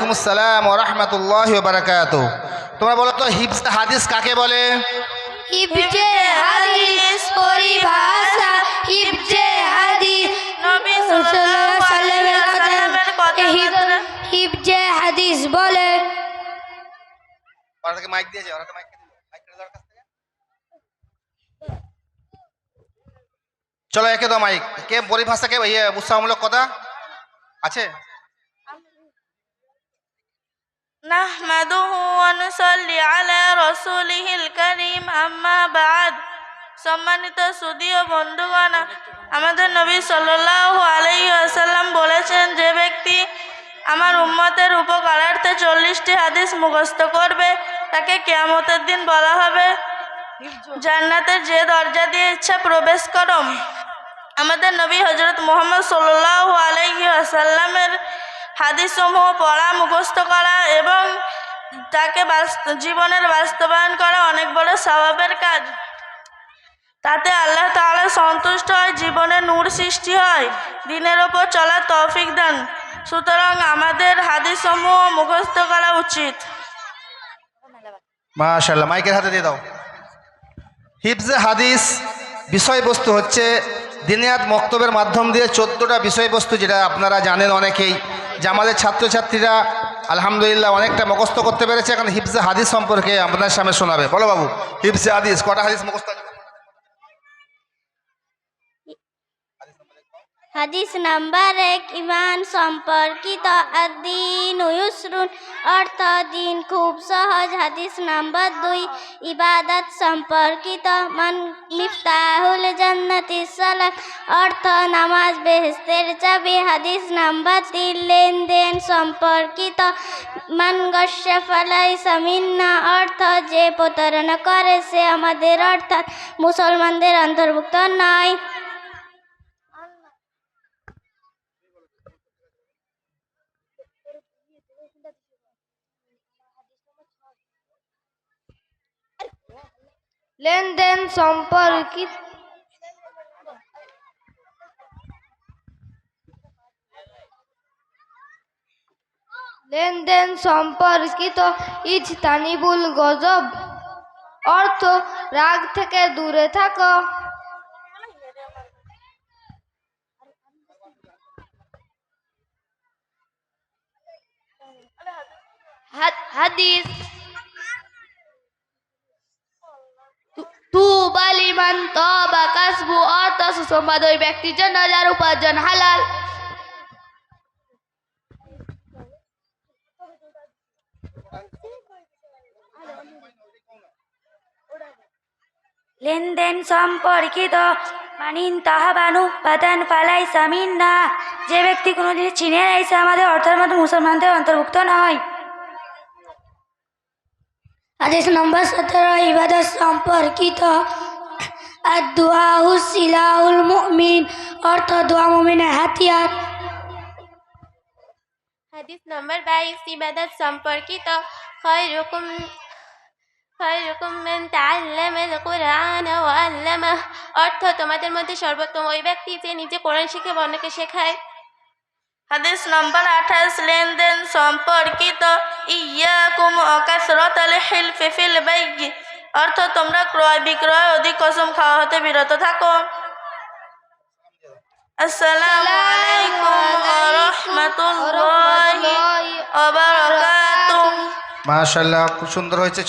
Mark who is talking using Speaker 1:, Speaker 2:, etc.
Speaker 1: ওয়ালাইকুম আসসালাম ওয়া রাহমাতুল্লাহি ওয়া বারাকাতুহু। তোমরা বলো তো হিফজ হাদিস কাকে বলে?
Speaker 2: হিফজে হাদিস পরিভাষা হিফজে হাদিস নবী সাল্লাল্লাহু আলাইহি ওয়াসাল্লামের কথা হিফজে হাদিস বলে।
Speaker 1: ওরা থেকে মাইক দিয়েছে, ওরা তো মাইক দিল, মাইক কেটে দেওয়ার কাছ থেকে। চলো একে দাও মাইক। কে পরিভাষা কে উৎসাহমূলক কথা আছে?
Speaker 3: নাহমাদুহু ওয়া নুসাল্লি আলা রাসূলিহিল কারীম, আম্মা বা'দ। সম্মানিত সুধী ও বন্ধুগণ, আমাদের নবী সাল্লাল্লাহু আলাইহি ওয়াসাল্লাম বলেছেন, যে ব্যক্তি আমার উম্মতের উপকারার্থে 40টি হাদিস মুখস্থ করবে তাকে কিয়ামতের দিন বলা হবে, জান্নাতের যে দরজা দিয়ে ইচ্ছা প্রবেশ করো। আমাদের নবী হযরত মুহাম্মদ সাল্লাল্লাহু আলাইহি ওয়াসাল্লামের হাদিসসমূহ পড়া, মুখস্থ করা এবং তাকে জীবনের বাস্তবায়ন করা অনেক বড় সওয়াবের কাজ। তাতে আল্লাহ তাআলা সন্তুষ্ট হয়, জীবনে নূর সৃষ্টি হয়, দ্বীনের ওপর চলার তৌফিক দেন। সুতরাং আমাদের হাদিসসমূহ মুখস্থ করা উচিত।
Speaker 1: মাশাআল্লাহ, মাইকের হাতে দিয়ে দাও। হিফজে হাদিস বিষয়বস্তু হচ্ছে দিনিয়াত মক্তবের মাধ্যম দিয়ে 14টা বিষয়বস্তু, যেটা আপনারা জানেন অনেকেই, যে আমাদের ছাত্রছাত্রীরা আলহামদুলিল্লাহ অনেকটা মুখস্থ করতে পেরেছে। এখন হিফজে হাদিস সম্পর্কে আপনার সামনে শোনাবে। বলো বাবু, হিফজে হাদিস কটা হাদিস মুখস্থ আছে?
Speaker 2: হাদিস নাম্বার 1, ঈমান সম্পর্কিত। আদ-দীন ইউসরুন, অর্থ দিন খুব সহজ। হাদিস নাম্বার 2, ইবাদত সম্পর্কিত। মিফতাহুল জান্নাতিস সালাত, অর্থ নামাজ বেহেশতের চাবি। হাদিস নাম্বার 3, লেনদেন সম্পর্কিত। মান গাশশা ফালাইসা মিন্না, অর্থ যে প্রতারণা করে সে আমাদের অর্থাৎ মুসলমানদের অন্তর্ভুক্ত নয়। লেনদেন সম্পর্কিত। লেনদেন সম্পর্কিত। ইজতানিবুল গজব, অর্থ রাগ থেকে দূরে থাকো। হাদিস তুবা লিমান তাবা কাসবু, অর্থ সুসংবাদ ওই ব্যক্তির জন্য যার উপার্জন হালাল। লেনদেন সম্পর্কিত। মানিন তাহাবানু পাতান ফালাইসা মিন্না, যে ব্যক্তি কোনোদিন চিনে নেয় সে আমাদের অর্থের মতো মুসলমানদের অন্তর্ভুক্ত নয়। হাদিস নম্বর 17, ইবাদত সম্পর্কিত। আদ-দুআউ সিলাহুল মুমিন, অর্থ দোয়া মুমিনের হাতিয়ার।
Speaker 4: হাদিস নম্বর 22, ইবাদত সম্পর্কিত। খায়রুকুম মান তাআল্লামাল কুরআন ওয়া আল্লামাহ, অর্থ তোমাদের মধ্যে সর্বোত্তম ওই ব্যক্তি যে নিজে কোরআন শিখে অন্যকে শেখায়।
Speaker 3: হাদিস নম্বর 28, লেনদেন সম্পর্কিত। ইয়াকুম ওয়া কাসরাতাল হিলফি ফিল বাইয়ি, অর্থ তোমরা ক্রয় বিক্রয় অধিক কসম খাওয়া হতে বিরত থাকো। আসসালামু আলাইকুম ওয়া রাহমাতুল্লাহি ওয়া বারাকাতুহু।
Speaker 1: মাশাআল্লাহ, খুব সুন্দর হয়েছে।